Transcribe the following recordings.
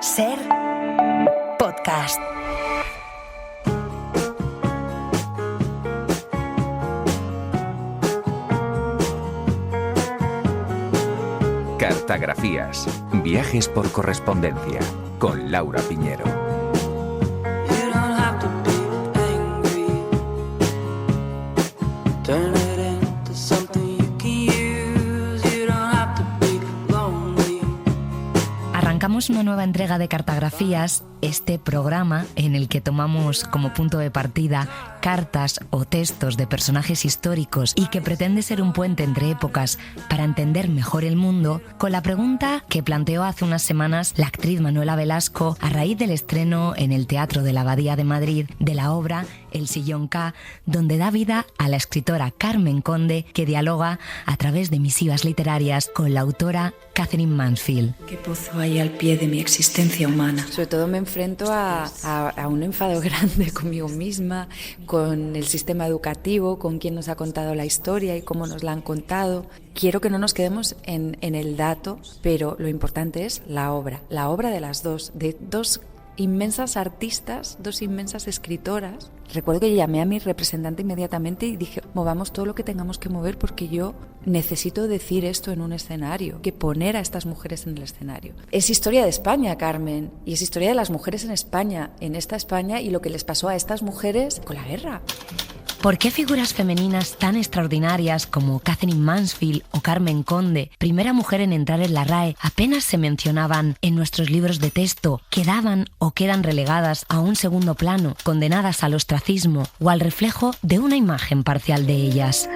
Ser podcast. Cartagrafías. Viajes por correspondencia. Con Laura Piñero. Arrancamos una nueva entrega de Cartagrafías, este programa en el que tomamos como punto de partida cartas o textos de personajes históricos y que pretende ser un puente entre épocas para entender mejor el mundo, con la pregunta que planteó hace unas semanas la actriz Manuela Velasco a raíz del estreno en el Teatro de la Abadía de Madrid de la obra El Sillón K, donde da vida a la escritora Carmen Conde, que dialoga a través de misivas literarias con la autora Katherine Mansfield. ¿Qué pozo hay al pie de mi existencia humana? Sobre todo me enfrento a un enfado grande conmigo misma, con el sistema educativo, con quién nos ha contado la historia y cómo nos la han contado. Quiero que no nos quedemos en el dato, pero lo importante es la obra de las dos, de dos inmensas artistas, dos inmensas escritoras. Recuerdo que llamé a mi representante inmediatamente y dije, movamos todo lo que tengamos que mover porque yo necesito decir esto en un escenario, que poner a estas mujeres en el escenario. Es historia de España, Carmen, y es historia de las mujeres en España, en esta España, y lo que les pasó a estas mujeres con la guerra. ¿Por qué figuras femeninas tan extraordinarias como Katherine Mansfield o Carmen Conde, primera mujer en entrar en la RAE, apenas se mencionaban en nuestros libros de texto, quedaban o quedan relegadas a un segundo plano, condenadas al ostracismo o al reflejo de una imagen parcial de ellas?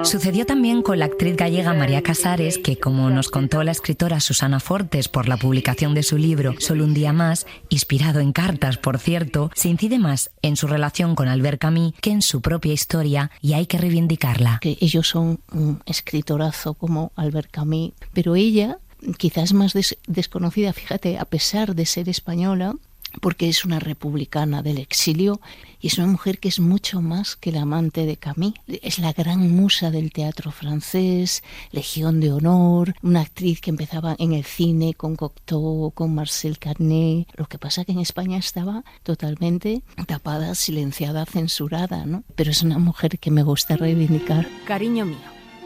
Sucedió también con la actriz gallega María Casares, que, como nos contó la escritora Susana Fortes por la publicación de su libro Solo un día más, inspirado en cartas, por cierto, se incide más en su relación con Albert Camus que en su propia historia, y hay que reivindicarla. Que ellos son un escritorazo como Albert Camus, pero ella quizás más desconocida, fíjate, a pesar de ser española, porque es una republicana del exilio y es una mujer que es mucho más que la amante de Camus. Es la gran musa del teatro francés, Legión de Honor, una actriz que empezaba en el cine con Cocteau, con Marcel Carné. Lo que pasa que en España estaba totalmente tapada, silenciada, censurada, ¿no? Pero es una mujer que me gusta reivindicar. Cariño mío,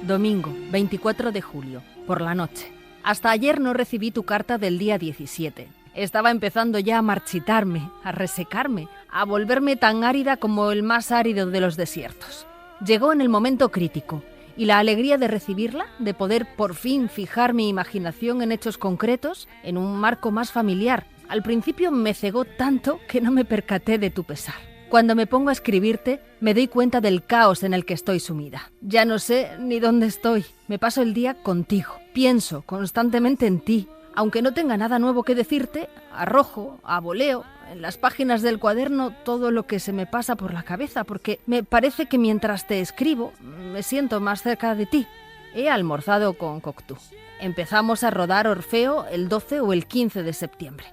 domingo 24 de julio, por la noche. Hasta ayer no recibí tu carta del día 17. Estaba empezando ya a marchitarme, a resecarme, a volverme tan árida como el más árido de los desiertos. Llegó en el momento crítico, y la alegría de recibirla, de poder por fin fijar mi imaginación en hechos concretos, en un marco más familiar, al principio me cegó tanto que no me percaté de tu pesar. Cuando me pongo a escribirte, me doy cuenta del caos en el que estoy sumida. Ya no sé ni dónde estoy. Me paso el día contigo. Pienso constantemente en ti. Aunque no tenga nada nuevo que decirte, arrojo, a voleo, en las páginas del cuaderno todo lo que se me pasa por la cabeza, porque me parece que mientras te escribo, me siento más cerca de ti. He almorzado con Cocteau. Empezamos a rodar Orfeo el 12 o el 15 de septiembre.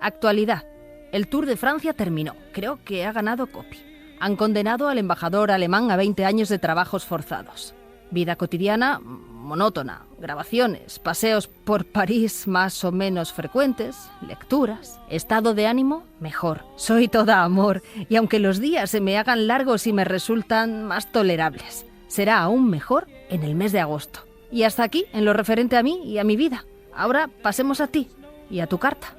Actualidad. El Tour de Francia terminó. Creo que ha ganado Coppi. Han condenado al embajador alemán a 20 años de trabajos forzados. Vida cotidiana monótona, grabaciones, paseos por París más o menos frecuentes, lecturas. Estado de ánimo mejor. Soy toda amor, y aunque los días se me hagan largos y me resultan más tolerables, será aún mejor en el mes de agosto. Y hasta aquí en lo referente a mí y a mi vida. Ahora pasemos a ti y a tu carta.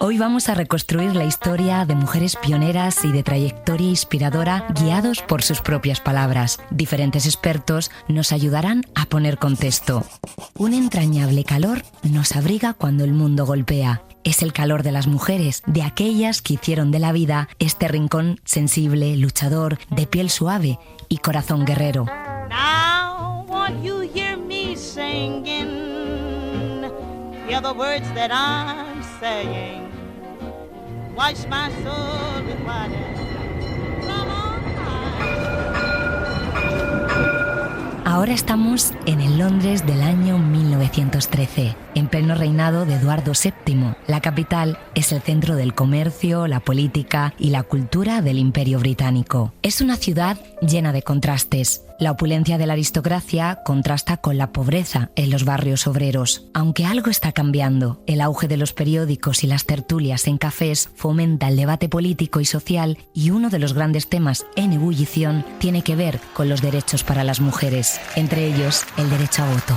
Hoy vamos a reconstruir la historia de mujeres pioneras y de trayectoria inspiradora guiados por sus propias palabras. Diferentes expertos nos ayudarán a poner contexto. Un entrañable calor nos abriga cuando el mundo golpea. Es el calor de las mujeres, de aquellas que hicieron de la vida este rincón sensible, luchador, de piel suave y corazón guerrero. Now won't you hear me singing? Hear the words that I'm saying. Wash my soul with water from on high. Ahora estamos en el Londres del año 1913, en pleno reinado de Eduardo VII. La capital es el centro del comercio, la política y la cultura del Imperio Británico. Es una ciudad llena de contrastes. La opulencia de la aristocracia contrasta con la pobreza en los barrios obreros. Aunque algo está cambiando, el auge de los periódicos y las tertulias en cafés fomenta el debate político y social, y uno de los grandes temas en ebullición tiene que ver con los derechos para las mujeres, entre ellos el derecho a voto.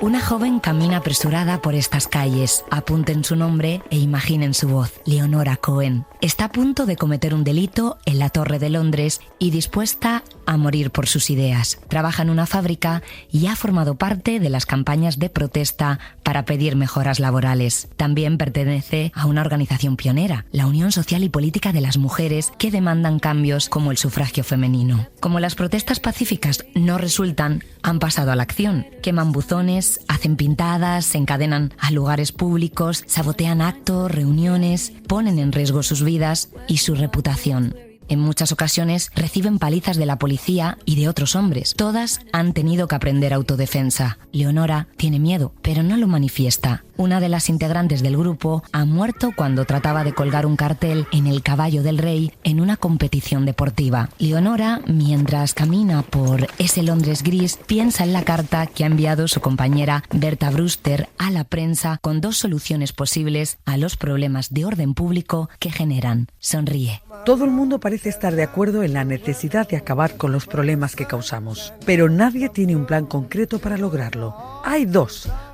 Una joven camina apresurada por estas calles. Apunten su nombre e imaginen su voz. Leonora Cohen. Está a punto de cometer un delito en la Torre de Londres y dispuesta a morir por sus ideas. Trabaja en una fábrica y ha formado parte de las campañas de protesta para pedir mejoras laborales. También pertenece a una organización pionera, la Unión Social y Política de las Mujeres, que demandan cambios como el sufragio femenino. Como las protestas pacíficas no resultan, han pasado a la acción. Queman buzones, hacen pintadas, se encadenan a lugares públicos, sabotean actos, reuniones, ponen en riesgo sus vidas y su reputación. En muchas ocasiones reciben palizas de la policía y de otros hombres. Todas han tenido que aprender autodefensa. Leonora tiene miedo, pero no lo manifiesta. Una de las integrantes del grupo ha muerto cuando trataba de colgar un cartel en el caballo del rey en una competición deportiva. Leonora, mientras camina por ese Londres gris, piensa en la carta que ha enviado su compañera Berta Brewster a la prensa con dos soluciones posibles a los problemas de orden público que generan. Sonríe. Todo el mundo parece estar de acuerdo en la necesidad de acabar con los problemas que causamos, pero nadie tiene un plan concreto para lograrlo. Hay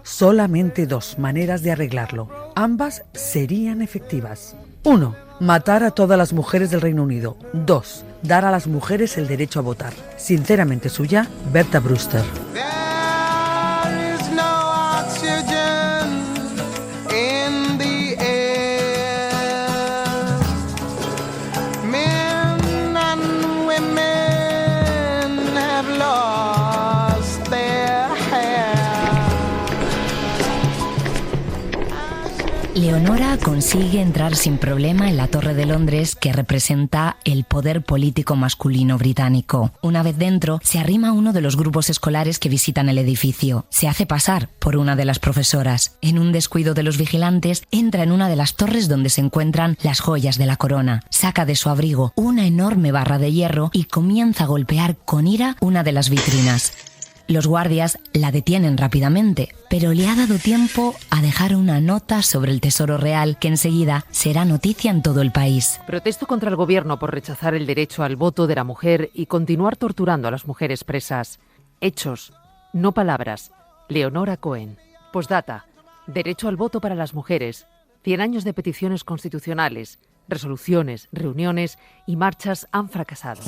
solamente dos maneras de arreglarlo. Ambas serían efectivas. 1. Matar a todas las mujeres del Reino Unido. 2. Dar a las mujeres el derecho a votar. Sinceramente suya, Berta Brewster. Leonora consigue entrar sin problema en la Torre de Londres, que representa el poder político masculino británico. Una vez dentro, se arrima a uno de los grupos escolares que visitan el edificio. Se hace pasar por una de las profesoras. En un descuido de los vigilantes, entra en una de las torres donde se encuentran las joyas de la corona. Saca de su abrigo una enorme barra de hierro y comienza a golpear con ira una de las vitrinas. Los guardias la detienen rápidamente, pero le ha dado tiempo a dejar una nota sobre el tesoro real que enseguida será noticia en todo el país. Protesto contra el gobierno por rechazar el derecho al voto de la mujer y continuar torturando a las mujeres presas. Hechos, no palabras. Leonora Cohen. Postdata. Derecho al voto para las mujeres. 100 años de peticiones constitucionales. Resoluciones, reuniones y marchas han fracasado.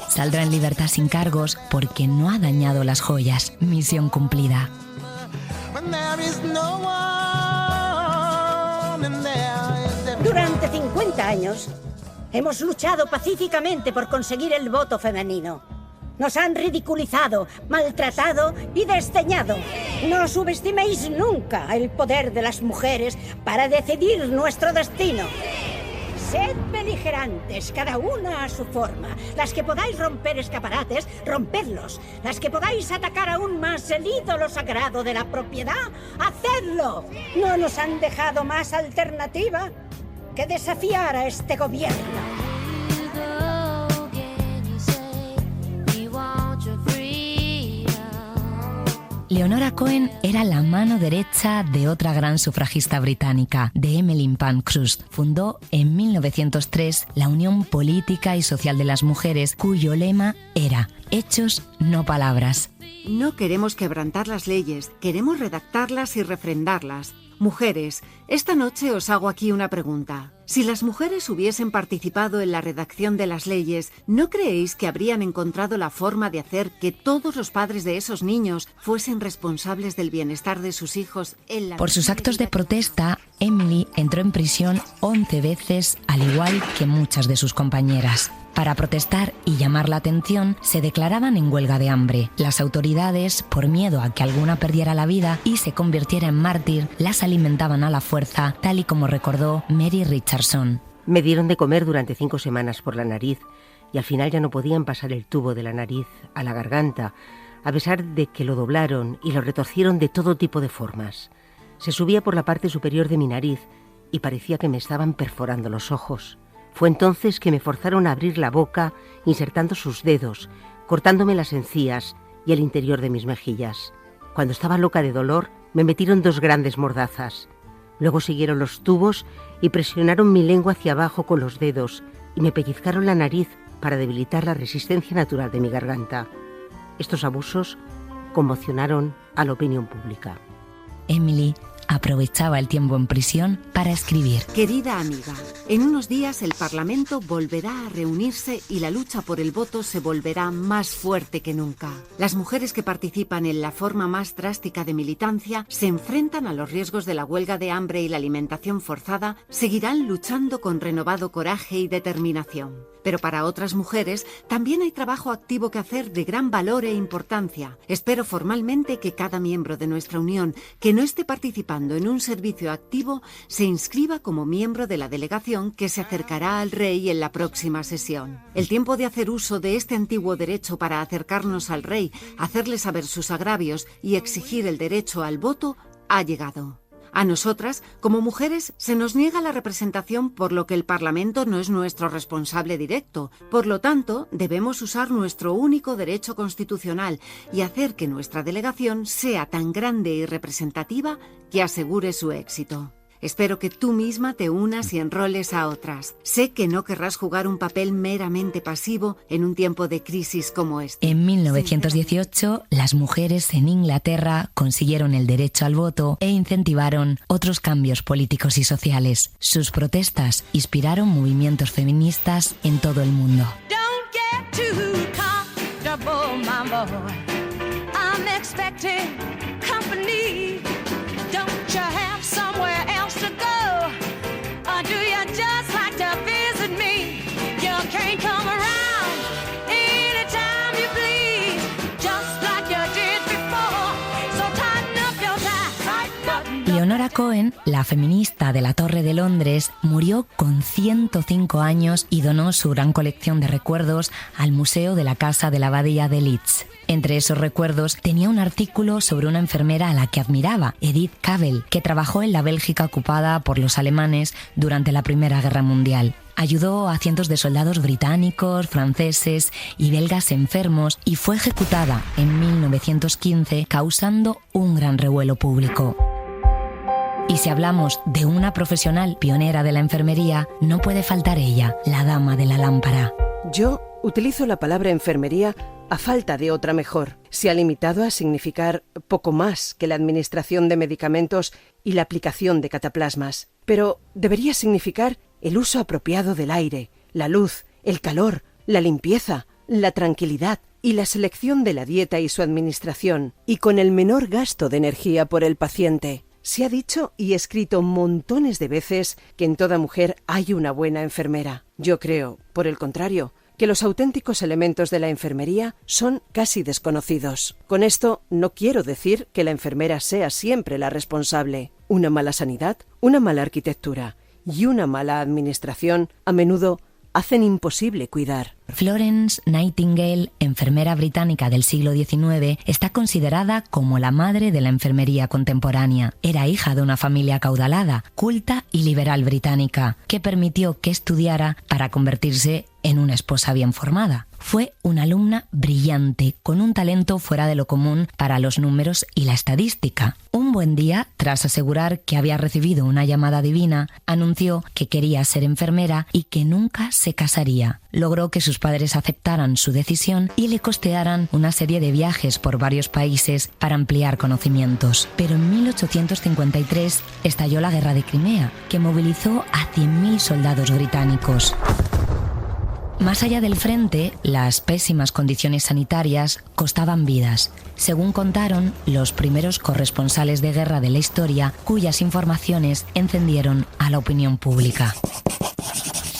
Saldrá en libertad sin cargos porque no ha dañado las joyas. Misión cumplida. Durante 50 años hemos luchado pacíficamente por conseguir el voto femenino. Nos han ridiculizado, maltratado y desdeñado. No subestiméis nunca el poder de las mujeres para decidir nuestro destino. Sed beligerantes, cada una a su forma. Las que podáis romper escaparates, rompedlos. Las que podáis atacar aún más el ídolo sagrado de la propiedad, hacedlo. No nos han dejado más alternativa que desafiar a este gobierno. Leonora Cohen era la mano derecha de otra gran sufragista británica, de Emmeline Pankhurst. Fundó en 1903 la Unión Política y Social de las Mujeres, cuyo lema era hechos, no palabras. No queremos quebrantar las leyes, queremos redactarlas y refrendarlas. Mujeres, esta noche os hago aquí una pregunta. Si las mujeres hubiesen participado en la redacción de las leyes, ¿no creéis que habrían encontrado la forma de hacer que todos los padres de esos niños fuesen responsables del bienestar de sus hijos en la... Por sus actos de protesta, Emily entró en prisión 11 veces, al igual que muchas de sus compañeras. Para protestar y llamar la atención, se declaraban en huelga de hambre. Las autoridades, por miedo a que alguna perdiera la vida y se convirtiera en mártir, las alimentaban a la fuerza, tal y como recordó Mary Richardson. Me dieron de comer durante 5 semanas por la nariz y al final ya no podían pasar el tubo de la nariz a la garganta, a pesar de que lo doblaron y lo retorcieron de todo tipo de formas. Se subía por la parte superior de mi nariz y parecía que me estaban perforando los ojos. Fue entonces que me forzaron a abrir la boca, insertando sus dedos, cortándome las encías y el interior de mis mejillas. Cuando estaba loca de dolor, me metieron 2 grandes mordazas. Luego siguieron los tubos y presionaron mi lengua hacia abajo con los dedos y me pellizcaron la nariz para debilitar la resistencia natural de mi garganta. Estos abusos conmocionaron a la opinión pública. Emily aprovechaba el tiempo en prisión para escribir. Querida amiga, en unos días el Parlamento volverá a reunirse y la lucha por el voto se volverá más fuerte que nunca. Las mujeres que participan en la forma más drástica de militancia se enfrentan a los riesgos de la huelga de hambre y la alimentación forzada, seguirán luchando con renovado coraje y determinación. Pero para otras mujeres también hay trabajo activo que hacer de gran valor e importancia. Espero formalmente que cada miembro de nuestra unión que no esté participando en un servicio activo se inscriba como miembro de la delegación que se acercará al rey en la próxima sesión. El tiempo de hacer uso de este antiguo derecho para acercarnos al rey, hacerle saber sus agravios y exigir el derecho al voto ha llegado. A nosotras, como mujeres, se nos niega la representación por lo que el Parlamento no es nuestro responsable directo. Por lo tanto, debemos usar nuestro único derecho constitucional y hacer que nuestra delegación sea tan grande y representativa que asegure su éxito. Espero que tú misma te unas y enroles a otras. Sé que no querrás jugar un papel meramente pasivo en un tiempo de crisis como este. En 1918, las mujeres en Inglaterra consiguieron el derecho al voto e incentivaron otros cambios políticos y sociales. Sus protestas inspiraron movimientos feministas en todo el mundo. Don't get too comfortable, my boy. I'm expecting company. Don't you have somewhere else to go? Or do you just like to visit me? You can't come around anytime you please, just like you did before. So tighten up your tie. Leonora Cohen, la feminista de la Torre de Londres, murió con 105 años y donó su gran colección de recuerdos al Museo de la Casa de la Abadía de Leeds. Entre esos recuerdos tenía un artículo sobre una enfermera a la que admiraba, Edith Cavell, que trabajó en la Bélgica ocupada por los alemanes durante la Primera Guerra Mundial. Ayudó a cientos de soldados británicos, franceses y belgas enfermos y fue ejecutada en 1915, causando un gran revuelo público. Y si hablamos de una profesional pionera de la enfermería, no puede faltar ella, la dama de la lámpara. Yo utilizo la palabra enfermería a falta de otra mejor. Se ha limitado a significar poco más que la administración de medicamentos y la aplicación de cataplasmas. Pero debería significar el uso apropiado del aire, la luz, el calor, la limpieza, la tranquilidad y la selección de la dieta y su administración, y con el menor gasto de energía por el paciente. Se ha dicho y escrito montones de veces que en toda mujer hay una buena enfermera. Yo creo, por el contrario, que los auténticos elementos de la enfermería son casi desconocidos. Con esto no quiero decir que la enfermera sea siempre la responsable. Una mala sanidad, una mala arquitectura y una mala administración a menudo hacen imposible cuidar. Florence Nightingale, enfermera británica del siglo XIX, está considerada como la madre de la enfermería contemporánea. Era hija de una familia acaudalada, culta y liberal británica, que permitió que estudiara para convertirse en una esposa bien formada. Fue una alumna brillante, con un talento fuera de lo común para los números y la estadística. Un buen día, tras asegurar que había recibido una llamada divina, anunció que quería ser enfermera y que nunca se casaría. Logró que sus padres aceptaran su decisión y le costearan una serie de viajes por varios países para ampliar conocimientos. Pero en 1853 estalló la Guerra de Crimea, que movilizó a 100.000 soldados británicos. Más allá del frente, las pésimas condiciones sanitarias costaban vidas, según contaron los primeros corresponsales de guerra de la historia, cuyas informaciones encendieron a la opinión pública.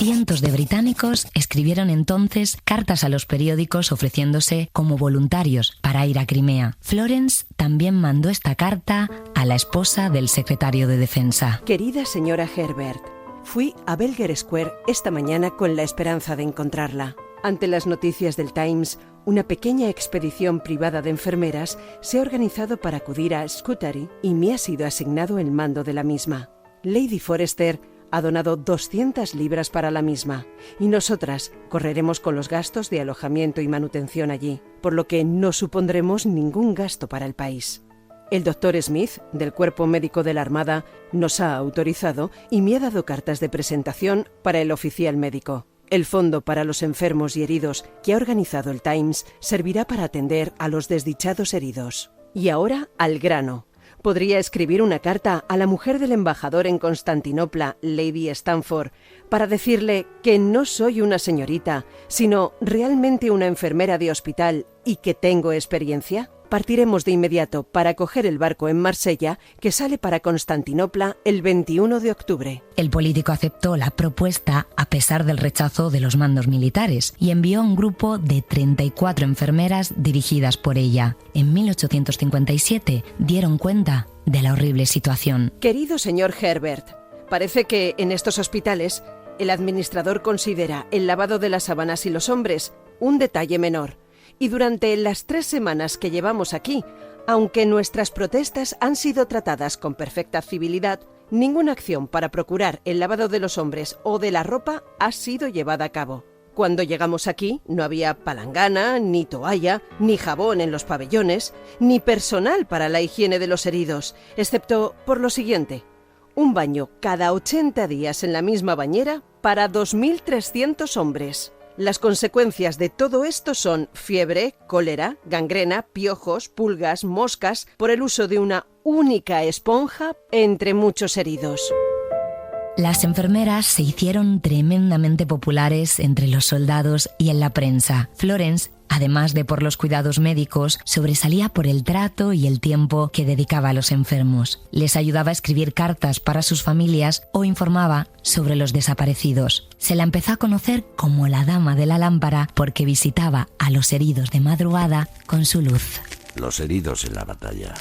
Cientos de británicos escribieron entonces cartas a los periódicos ofreciéndose como voluntarios para ir a Crimea. Florence también mandó esta carta a la esposa del secretario de Defensa. Querida señora Herbert, fui a Belger Square esta mañana con la esperanza de encontrarla. Ante las noticias del Times, una pequeña expedición privada de enfermeras se ha organizado para acudir a Scutari y me ha sido asignado el mando de la misma. Lady Forrester ha donado 200 libras para la misma y nosotras correremos con los gastos de alojamiento y manutención allí, por lo que no supondremos ningún gasto para el país. El doctor Smith, del Cuerpo Médico de la Armada, nos ha autorizado y me ha dado cartas de presentación para el oficial médico. El fondo para los enfermos y heridos que ha organizado el Times servirá para atender a los desdichados heridos. Y ahora al grano. Podría escribir una carta a la mujer del embajador en Constantinopla, Lady Stanford, para decirle que no soy una señorita, sino realmente una enfermera de hospital y que tengo experiencia. Partiremos de inmediato para coger el barco en Marsella que sale para Constantinopla el 21 de octubre. El político aceptó la propuesta a pesar del rechazo de los mandos militares y envió un grupo de 34 enfermeras dirigidas por ella. En 1857 dieron cuenta de la horrible situación. Querido señor Herbert, parece que en estos hospitales el administrador considera el lavado de las sábanas y los hombres un detalle menor. Y durante las 3 semanas que llevamos aquí, aunque nuestras protestas han sido tratadas con perfecta civilidad, ninguna acción para procurar el lavado de los hombres o de la ropa ha sido llevada a cabo. Cuando llegamos aquí no había palangana, ni toalla, ni jabón en los pabellones, ni personal para la higiene de los heridos, excepto por lo siguiente: un baño cada 80 días en la misma bañera para 2.300 hombres. Las consecuencias de todo esto son fiebre, cólera, gangrena, piojos, pulgas, moscas, por el uso de una única esponja, entre muchos heridos. Las enfermeras se hicieron tremendamente populares entre los soldados y en la prensa. Florence, además de por los cuidados médicos, sobresalía por el trato y el tiempo que dedicaba a los enfermos. Les ayudaba a escribir cartas para sus familias o informaba sobre los desaparecidos. Se la empezó a conocer como la Dama de la Lámpara porque visitaba a los heridos de madrugada con su luz. Los heridos en la batalla,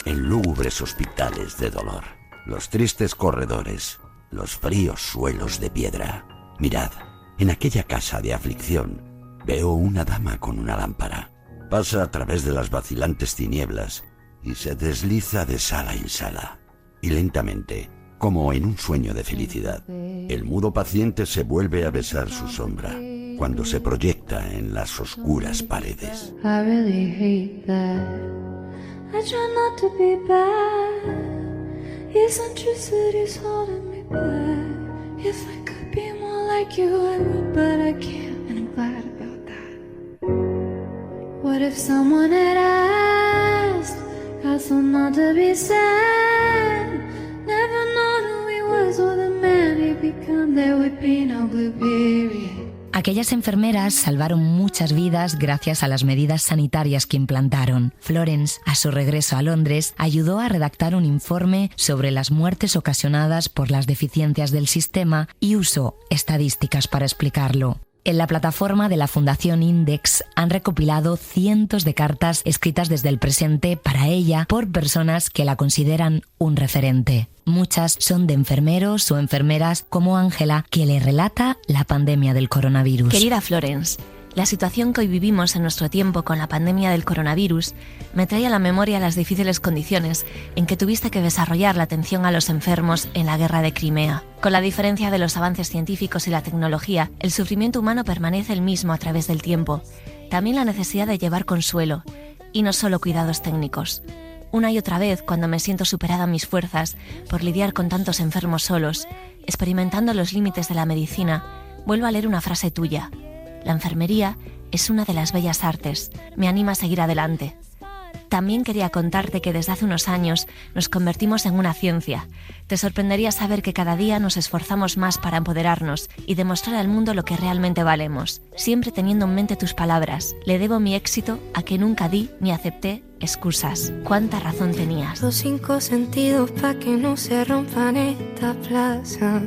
en lúgubres hospitales de dolor, los tristes corredores, los fríos suelos de piedra. Mirad, en aquella casa de aflicción veo una dama con una lámpara. Pasa a través de las vacilantes tinieblas y se desliza de sala en sala. Y lentamente, como en un sueño de felicidad, el mudo paciente se vuelve a besar su sombra cuando se proyecta en las oscuras paredes. I really hate that. I try not to be bad. Eccentricity's holding me back. If I could be more like you, I would, but I can't, and I'm glad about that. What if someone had asked us not to be sad? Never known who he was or the man he'd become. There would be no blue period. Aquellas enfermeras salvaron muchas vidas gracias a las medidas sanitarias que implantaron. Florence, a su regreso a Londres, ayudó a redactar un informe sobre las muertes ocasionadas por las deficiencias del sistema y usó estadísticas para explicarlo. En la plataforma de la Fundación Index han recopilado cientos de cartas escritas desde el presente para ella por personas que la consideran un referente. Muchas son de enfermeros o enfermeras como Ángela, que le relata la pandemia del coronavirus. Querida Florence, la situación que hoy vivimos en nuestro tiempo con la pandemia del coronavirus me trae a la memoria las difíciles condiciones en que tuviste que desarrollar la atención a los enfermos en la guerra de Crimea. Con la diferencia de los avances científicos y la tecnología, el sufrimiento humano permanece el mismo a través del tiempo. También la necesidad de llevar consuelo, y no solo cuidados técnicos. Una y otra vez, cuando me siento superada a mis fuerzas por lidiar con tantos enfermos solos, experimentando los límites de la medicina, vuelvo a leer una frase tuya. La enfermería es una de las bellas artes. Me anima a seguir adelante. También quería contarte que desde hace unos años nos convertimos en una ciencia. Te sorprendería saber que cada día nos esforzamos más para empoderarnos y demostrar al mundo lo que realmente valemos. Siempre teniendo en mente tus palabras. Le debo mi éxito a que nunca di ni acepté excusas. ¿Cuánta razón tenías? Los 5 sentidos pa' que no se rompan esta plaza.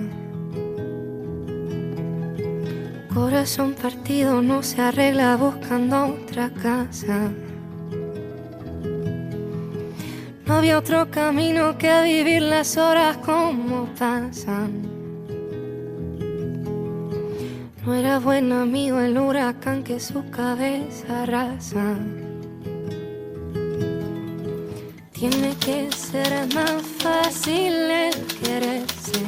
Corazón partido no se arregla buscando otra casa. No había otro camino que vivir las horas como pasan. No era buen amigo el huracán que su cabeza arrasa. Tiene que ser más fácil el quererse.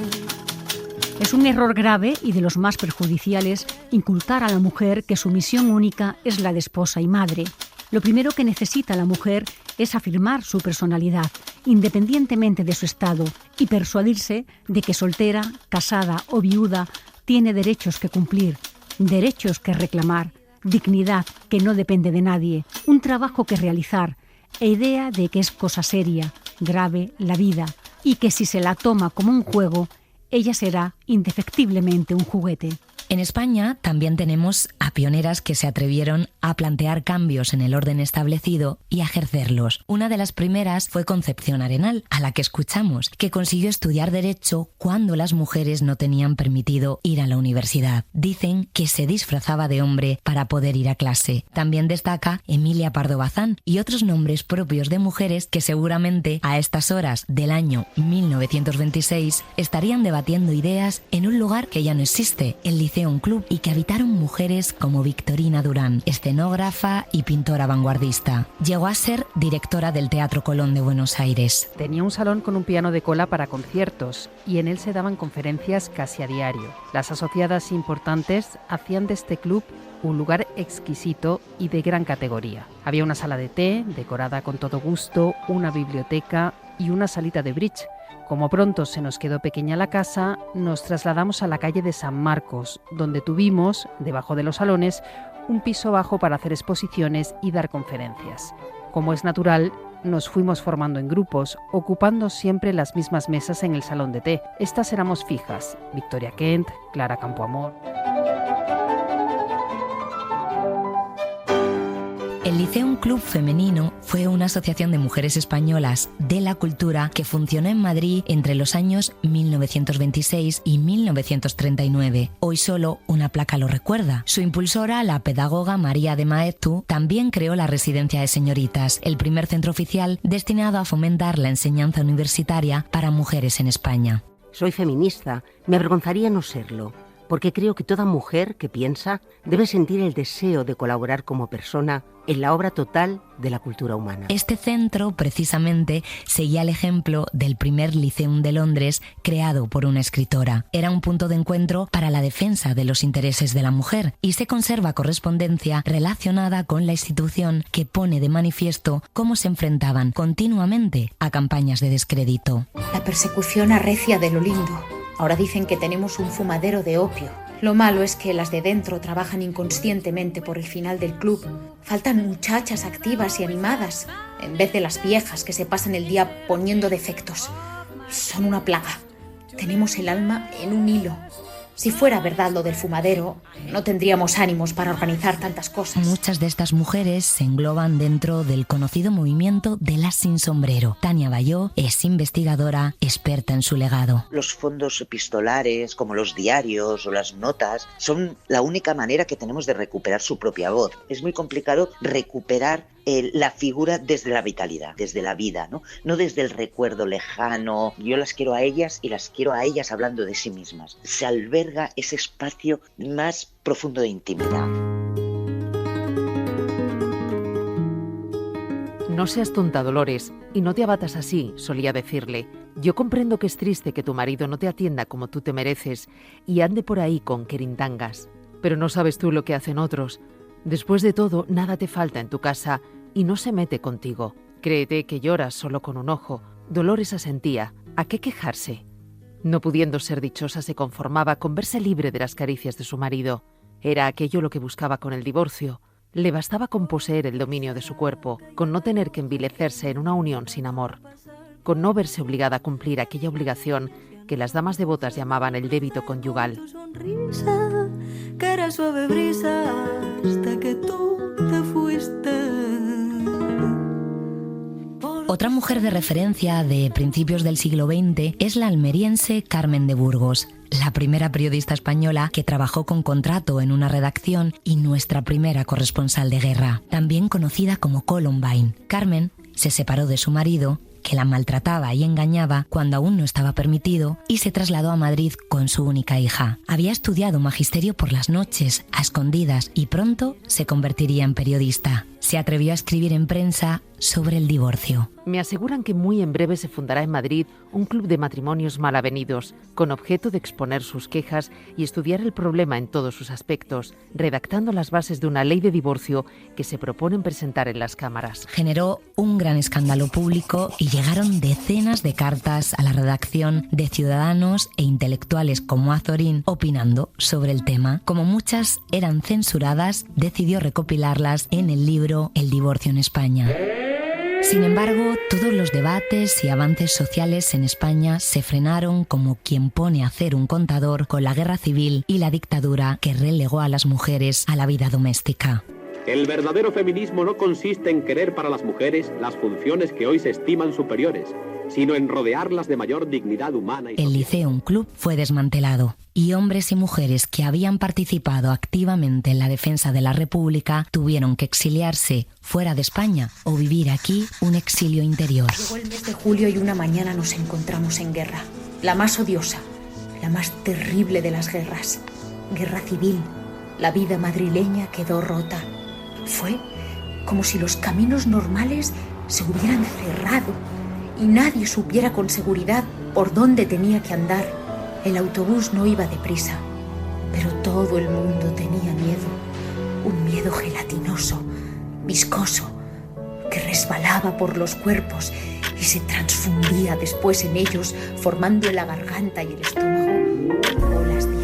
Es un error grave y de los más perjudiciales inculcar a la mujer que su misión única es la de esposa y madre. Lo primero que necesita la mujer es afirmar su personalidad, independientemente de su estado, y persuadirse de que soltera, casada o viuda tiene derechos que cumplir, derechos que reclamar, dignidad que no depende de nadie, un trabajo que realizar, e idea de que es cosa seria, grave la vida, y que si se la toma como un juego, ella será indefectiblemente un juguete. En España también tenemos a pioneras que se atrevieron a plantear cambios en el orden establecido y a ejercerlos. Una de las primeras fue Concepción Arenal, a la que escuchamos, que consiguió estudiar Derecho cuando las mujeres no tenían permitido ir a la universidad. Dicen que se disfrazaba de hombre para poder ir a clase. También destaca Emilia Pardo Bazán y otros nombres propios de mujeres que seguramente a estas horas del año 1926 estarían debatiendo ideas en un lugar que ya no existe, el Liceo Club, y que habitaron mujeres como Victorina Durán, escenógrafa y pintora vanguardista. Llegó a ser directora del Teatro Colón de Buenos Aires. Tenía un salón con un piano de cola para conciertos y en él se daban conferencias casi a diario. Las asociadas importantes hacían de este club un lugar exquisito y de gran categoría. Había una sala de té, decorada con todo gusto, una biblioteca y una salita de bridge. Como pronto se nos quedó pequeña la casa, nos trasladamos a la calle de San Marcos, donde tuvimos, debajo de los salones, un piso bajo para hacer exposiciones y dar conferencias. Como es natural, nos fuimos formando en grupos, ocupando siempre las mismas mesas en el salón de té. Estas éramos fijas: Victoria Kent, Clara Campoamor. El Liceum Club Femenino fue una asociación de mujeres españolas de la cultura que funcionó en Madrid entre los años 1926 y 1939. Hoy solo una placa lo recuerda. Su impulsora, la pedagoga María de Maeztu, también creó la Residencia de Señoritas, el primer centro oficial destinado a fomentar la enseñanza universitaria para mujeres en España. Soy feminista, me avergonzaría no serlo, porque creo que toda mujer que piensa debe sentir el deseo de colaborar como persona en la obra total de la cultura humana. Este centro, precisamente, seguía el ejemplo del primer Liceum de Londres creado por una escritora. Era un punto de encuentro para la defensa de los intereses de la mujer y se conserva correspondencia relacionada con la institución que pone de manifiesto cómo se enfrentaban continuamente a campañas de descrédito. La persecución arrecia de lo lindo. Ahora dicen que tenemos un fumadero de opio. Lo malo es que las de dentro trabajan inconscientemente por el final del club. Faltan muchachas activas y animadas, en vez de las viejas que se pasan el día poniendo defectos. Son una plaga. Tenemos el alma en un hilo. Si fuera verdad lo del fumadero, no tendríamos ánimos para organizar tantas cosas. Muchas de estas mujeres se engloban dentro del conocido movimiento de las sin sombrero. Tania Bayó es investigadora, experta en su legado. Los fondos epistolares, como los diarios o las notas, son la única manera que tenemos de recuperar su propia voz. Es muy complicado recuperar la figura desde la vitalidad, desde la vida, no desde el recuerdo lejano. Yo las quiero a ellas y las quiero a ellas hablando de sí mismas. Se alberga ese espacio más profundo de intimidad. No seas tonta, Dolores, y no te abatas así, solía decirle. Yo comprendo que es triste que tu marido no te atienda como tú te mereces y ande por ahí con querintangas, pero no sabes tú lo que hacen otros. Después de todo, nada te falta en tu casa y no se mete contigo. Créete que lloras solo con un ojo. Dolores asentía. ¿A qué quejarse? No pudiendo ser dichosa, se conformaba con verse libre de las caricias de su marido. Era aquello lo que buscaba con el divorcio. Le bastaba con poseer el dominio de su cuerpo, con no tener que envilecerse en una unión sin amor, con no verse obligada a cumplir aquella obligación que las damas devotas llamaban el débito conyugal. Que era suave brisa hasta que tú te fuiste. Otra mujer de referencia de principios del siglo XX es la almeriense Carmen de Burgos, la primera periodista española que trabajó con contrato en una redacción y nuestra primera corresponsal de guerra, también conocida como Columbine. Carmen se separó de su marido, que la maltrataba y engañaba cuando aún no estaba permitido, y se trasladó a Madrid con su única hija. Había estudiado magisterio por las noches, a escondidas, y pronto se convertiría en periodista. Se atrevió a escribir en prensa sobre el divorcio. Me aseguran que muy en breve se fundará en Madrid un club de matrimonios malavenidos, con objeto de exponer sus quejas y estudiar el problema en todos sus aspectos, redactando las bases de una ley de divorcio que se proponen presentar en las cámaras. Generó un gran escándalo público y llegaron decenas de cartas a la redacción de ciudadanos e intelectuales como Azorín opinando sobre el tema. Como muchas eran censuradas, decidió recopilarlas en el libro El divorcio en España. Sin embargo, todos los debates y avances sociales en España se frenaron como quien pone a hacer un contador con la guerra civil y la dictadura que relegó a las mujeres a la vida doméstica. El verdadero feminismo no consiste en querer para las mujeres las funciones que hoy se estiman superiores, sino en rodearlas de mayor dignidad humana. El Liceum Club fue desmantelado y hombres y mujeres que habían participado activamente en la defensa de la República tuvieron que exiliarse fuera de España o vivir aquí un exilio interior. Llegó el mes de julio y una mañana nos encontramos en guerra. La más odiosa, la más terrible de las guerras. Guerra civil. La vida madrileña quedó rota. Fue como si los caminos normales se hubieran cerrado y nadie supiera con seguridad por dónde tenía que andar. El autobús no iba deprisa, pero todo el mundo tenía miedo. Un miedo gelatinoso, viscoso, que resbalaba por los cuerpos y se transfundía después en ellos, formando en la garganta y el estómago olas difíciles.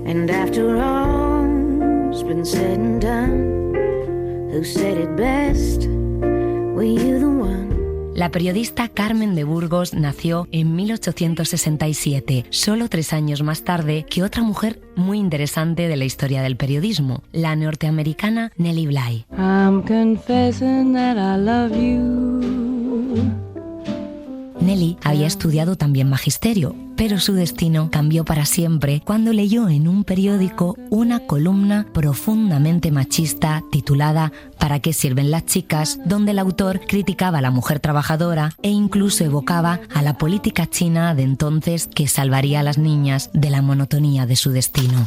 And after all's been said and done, who said it best? Were you the one? La periodista Carmen de Burgos nació en 1867, solo 3 años más tarde que otra mujer muy interesante de la historia del periodismo, la norteamericana Nellie Bly. I'm confessing that I love you. Nellie había estudiado también magisterio, pero su destino cambió para siempre cuando leyó en un periódico una columna profundamente machista titulada ¿Para qué sirven las chicas?, donde el autor criticaba a la mujer trabajadora e incluso evocaba a la política china de entonces que salvaría a las niñas de la monotonía de su destino.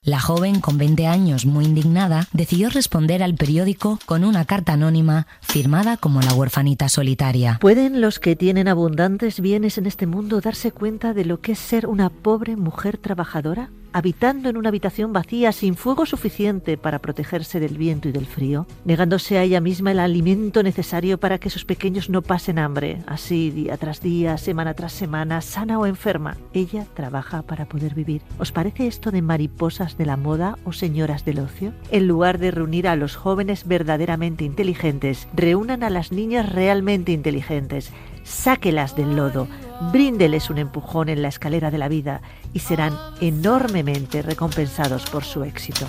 La joven, con 20 años, muy indignada, decidió responder al periódico con una carta anónima firmada como la huerfanita solitaria. ¿Pueden los que tienen abundantes bienes en este mundo darse cuenta de lo que es ser una pobre mujer trabajadora? Habitando en una habitación vacía sin fuego suficiente para protegerse del viento y del frío, negándose a ella misma el alimento necesario para que sus pequeños no pasen hambre, así día tras día, semana tras semana, sana o enferma, ella trabaja para poder vivir. ¿Os parece esto de mariposas de la moda o señoras del ocio? En lugar de reunir a los jóvenes verdaderamente inteligentes, reúnan a las niñas realmente inteligentes. Sáquelas del lodo, bríndeles un empujón en la escalera de la vida y serán enormemente recompensados por su éxito.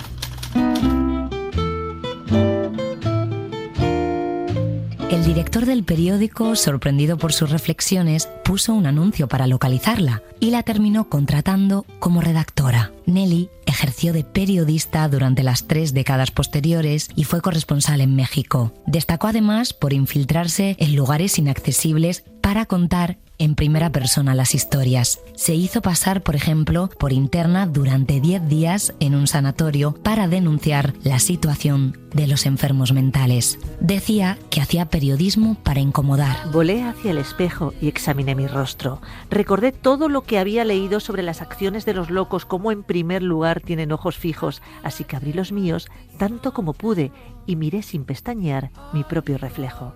El director del periódico, sorprendido por sus reflexiones, puso un anuncio para localizarla y la terminó contratando como redactora. Nellie ejerció de periodista durante las 3 décadas posteriores y fue corresponsal en México. Destacó además por infiltrarse en lugares inaccesibles para contar en primera persona las historias. Se hizo pasar, por ejemplo, por interna durante 10 días en un sanatorio para denunciar la situación de los enfermos mentales. Decía que hacía periodismo para incomodar. Volé hacia el espejo y examiné mi rostro. Recordé todo lo que había leído sobre las acciones de los locos, como en primer lugar tienen ojos fijos, así que abrí los míos tanto como pude y miré sin pestañear mi propio reflejo.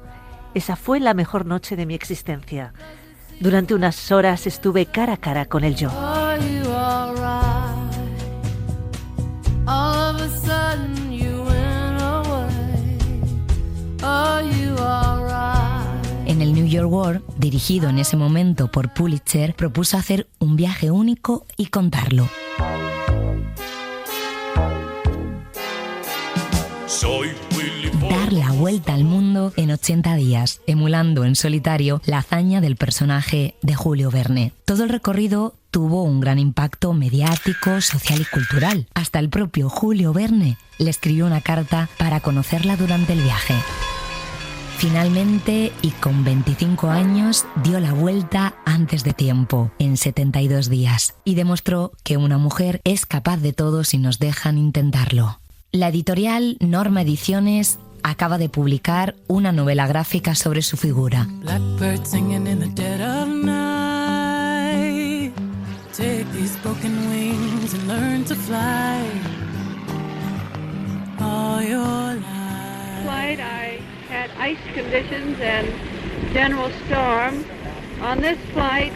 Esa fue la mejor noche de mi existencia. Durante unas horas estuve cara a cara con el yo. All of a sudden you went away. Oh, you York World, dirigido en ese momento por Pulitzer, propuso hacer un viaje único y contarlo. Dar la vuelta al mundo en 80 días, emulando en solitario la hazaña del personaje de Julio Verne. Todo el recorrido tuvo un gran impacto mediático, social y cultural. Hasta el propio Julio Verne le escribió una carta para conocerla durante el viaje. Finalmente, y con 25 años, dio la vuelta antes de tiempo, en 72 días, y demostró que una mujer es capaz de todo si nos dejan intentarlo. La editorial Norma Ediciones acaba de publicar una novela gráfica sobre su figura. Blackbird singing in the dead of night. Take these broken wings and learn to fly. All your life. Flight, I had ice conditions and general storm. On this flight,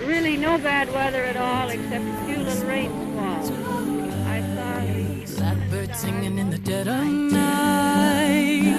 really no bad weather at all except a few little rain squalls. I thought... Blackbird singing in the dead of night.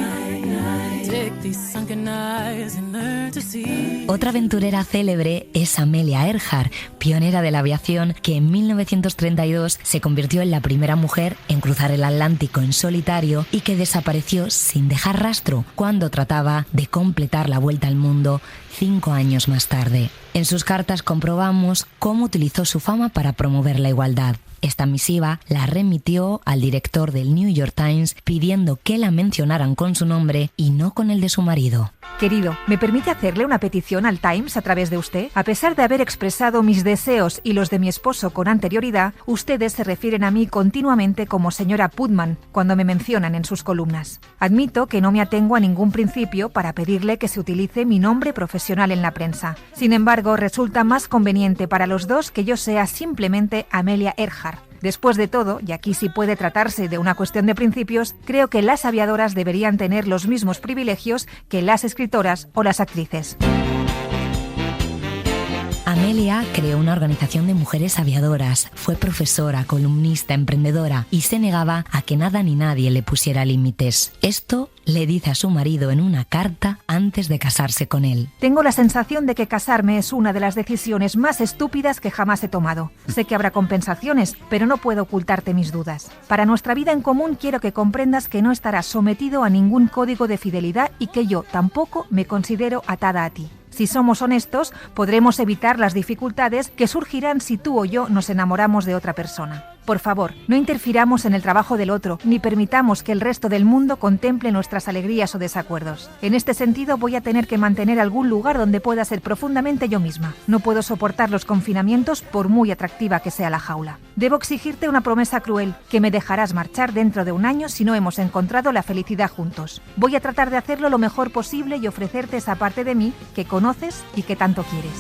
Take these sunken eyes and learn to see. Otra aventurera célebre es Amelia Earhart, pionera de la aviación que en 1932 se convirtió en la primera mujer en cruzar el Atlántico en solitario y que desapareció sin dejar rastro cuando trataba de completar la vuelta al mundo 5 años más tarde. En sus cartas comprobamos cómo utilizó su fama para promover la igualdad. Esta misiva la remitió al director del New York Times pidiendo que la mencionaran con su nombre y no con el de su marido. Querido, ¿me permite hacerle una petición al Times a través de usted? A pesar de haber expresado mis deseos y los de mi esposo con anterioridad, ustedes se refieren a mí continuamente como señora Putman cuando me mencionan en sus columnas. Admito que no me atengo a ningún principio para pedirle que se utilice mi nombre profesional en la prensa. Sin embargo, resulta más conveniente para los dos que yo sea simplemente Amelia Earhart. Después de todo, y aquí sí puede tratarse de una cuestión de principios, creo que las aviadoras deberían tener los mismos privilegios que las escritoras o las actrices. Amelia creó una organización de mujeres aviadoras, fue profesora, columnista, emprendedora y se negaba a que nada ni nadie le pusiera límites. Esto le dice a su marido en una carta antes de casarse con él. Tengo la sensación de que casarme es una de las decisiones más estúpidas que jamás he tomado. Sé que habrá compensaciones, pero no puedo ocultarte mis dudas. Para nuestra vida en común quiero que comprendas que no estarás sometido a ningún código de fidelidad y que yo tampoco me considero atada a ti. Si somos honestos, podremos evitar las dificultades que surgirán si tú o yo nos enamoramos de otra persona. Por favor, no interfiramos en el trabajo del otro, ni permitamos que el resto del mundo contemple nuestras alegrías o desacuerdos. En este sentido, voy a tener que mantener algún lugar donde pueda ser profundamente yo misma. No puedo soportar los confinamientos por muy atractiva que sea la jaula. Debo exigirte una promesa cruel, que me dejarás marchar dentro de 1 año si no hemos encontrado la felicidad juntos. Voy a tratar de hacerlo lo mejor posible y ofrecerte esa parte de mí que conoces y que tanto quieres.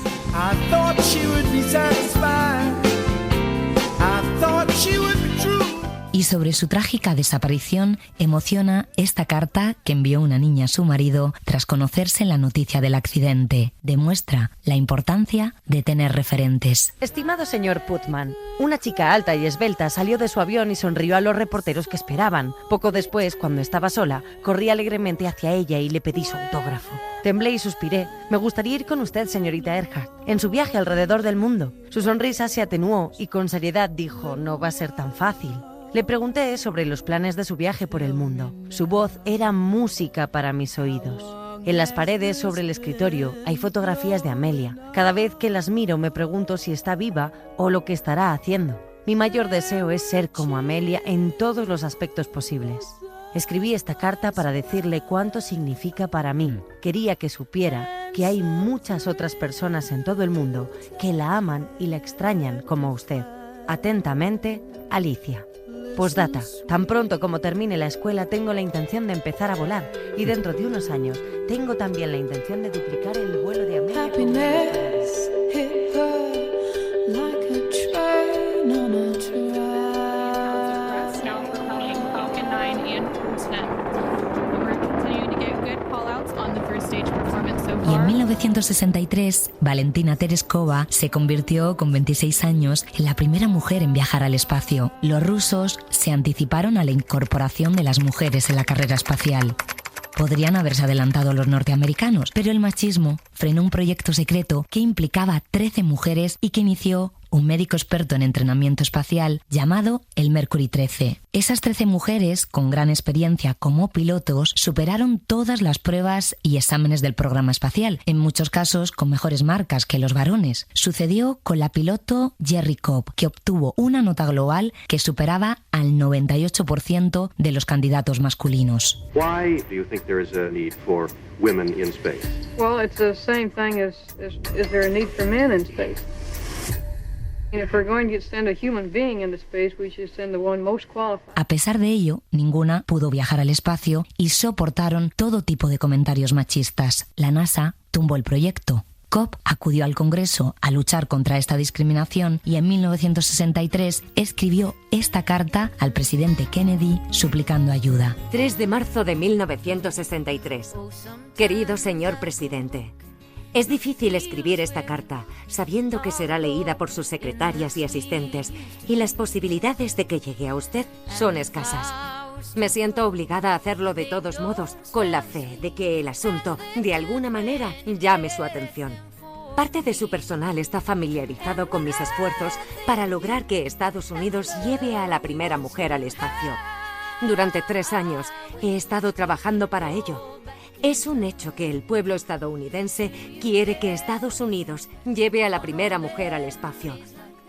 Y sobre su trágica desaparición emociona esta carta que envió una niña a su marido tras conocerse la noticia del accidente. Demuestra la importancia de tener referentes. Estimado señor Putman, una chica alta y esbelta salió de su avión y sonrió a los reporteros que esperaban. Poco después, cuando estaba sola, corrí alegremente hacia ella y le pedí su autógrafo. Temblé y suspiré. Me gustaría ir con usted, señorita Earhart, en su viaje alrededor del mundo. Su sonrisa se atenuó y con seriedad dijo: no va a ser tan fácil. Le pregunté sobre los planes de su viaje por el mundo. Su voz era música para mis oídos. En las paredes sobre el escritorio hay fotografías de Amelia. Cada vez que las miro me pregunto si está viva o lo que estará haciendo. Mi mayor deseo es ser como Amelia en todos los aspectos posibles. Escribí esta carta para decirle cuánto significa para mí. Quería que supiera que hay muchas otras personas en todo el mundo que la aman y la extrañan como usted. Atentamente, Alicia. Postdata. Tan pronto como termine la escuela tengo la intención de empezar a volar y dentro de unos años tengo también la intención de duplicar el vuelo de Amelia. Happiness hit her like a train on a track. Now for Cushing, Falcon 9 and Princeton. We're continuing to get good call-outs on the first stage performance so far. Y en 1963, Valentina Tereskova se convirtió con 26 años en la primera mujer en viajar al espacio. Los rusos se anticiparon a la incorporación de las mujeres en la carrera espacial. Podrían haberse adelantado los norteamericanos, pero el machismo frenó un proyecto secreto que implicaba a 13 mujeres y que inició un médico experto en entrenamiento espacial llamado el Mercury 13. Esas 13 mujeres, con gran experiencia como pilotos, superaron todas las pruebas y exámenes del programa espacial, en muchos casos con mejores marcas que los varones. Sucedió con la piloto Jerry Cobb, que obtuvo una nota global que superaba al 98% de los candidatos masculinos. Why do you think there is a need for women in space? Well, it's the same thing as is there a need for men in space? If we're going to send a human being into space, we should send the one most qualified. A pesar de ello, ninguna pudo viajar al espacio y soportaron todo tipo de comentarios machistas. La NASA tumbó el proyecto. Cobb acudió al Congreso a luchar contra esta discriminación y en 1963 escribió esta carta al presidente Kennedy suplicando ayuda. 3 de marzo de 1963. Querido señor presidente, es difícil escribir esta carta, sabiendo que será leída por sus secretarias y asistentes, y las posibilidades de que llegue a usted son escasas. Me siento obligada a hacerlo de todos modos, con la fe de que el asunto, de alguna manera, llame su atención. Parte de su personal está familiarizado con mis esfuerzos para lograr que Estados Unidos lleve a la primera mujer al espacio. Durante 3 años he estado trabajando para ello. Es un hecho que el pueblo estadounidense quiere que Estados Unidos lleve a la primera mujer al espacio.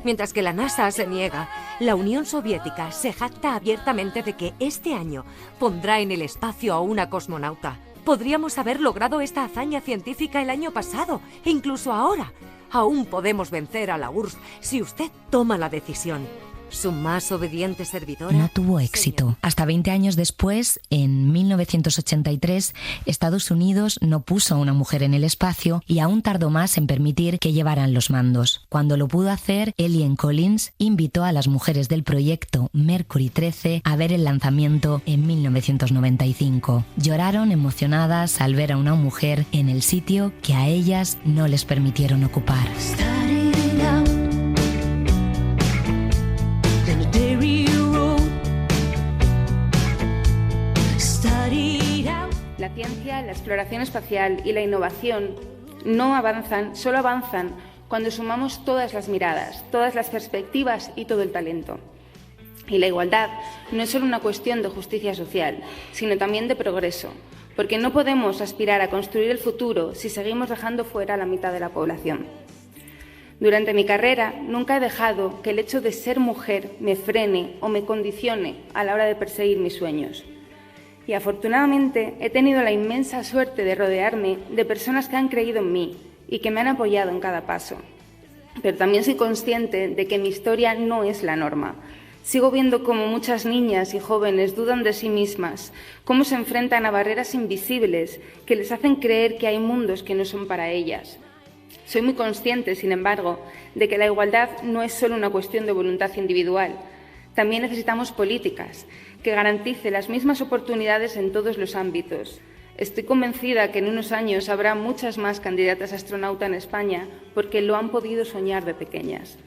Mientras que la NASA se niega, la Unión Soviética se jacta abiertamente de que este año pondrá en el espacio a una cosmonauta. Podríamos haber logrado esta hazaña científica el año pasado, e incluso ahora. Aún podemos vencer a la URSS si usted toma la decisión. Su más obediente servidora no tuvo éxito. Hasta 20 años después, en 1983, Estados Unidos no puso a una mujer en el espacio y aún tardó más en permitir que llevaran los mandos. Cuando lo pudo hacer, Ellen Collins invitó a las mujeres del proyecto Mercury 13 a ver el lanzamiento en 1995. Lloraron emocionadas al ver a una mujer en el sitio que a ellas no les permitieron ocupar. La ciencia, la exploración espacial y la innovación no avanzan, solo avanzan cuando sumamos todas las miradas, todas las perspectivas y todo el talento. Y la igualdad no es solo una cuestión de justicia social, sino también de progreso, porque no podemos aspirar a construir el futuro si seguimos dejando fuera a la mitad de la población. Durante mi carrera nunca he dejado que el hecho de ser mujer me frene o me condicione a la hora de perseguir mis sueños. Y afortunadamente he tenido la inmensa suerte de rodearme de personas que han creído en mí y que me han apoyado en cada paso. Pero también soy consciente de que mi historia no es la norma. Sigo viendo cómo muchas niñas y jóvenes dudan de sí mismas, cómo se enfrentan a barreras invisibles que les hacen creer que hay mundos que no son para ellas. Soy muy consciente, sin embargo, de que la igualdad no es solo una cuestión de voluntad individual. También necesitamos políticas que garanticen las mismas oportunidades en todos los ámbitos. Estoy convencida que en unos años habrá muchas más candidatas a astronauta en España porque lo han podido soñar de pequeñas.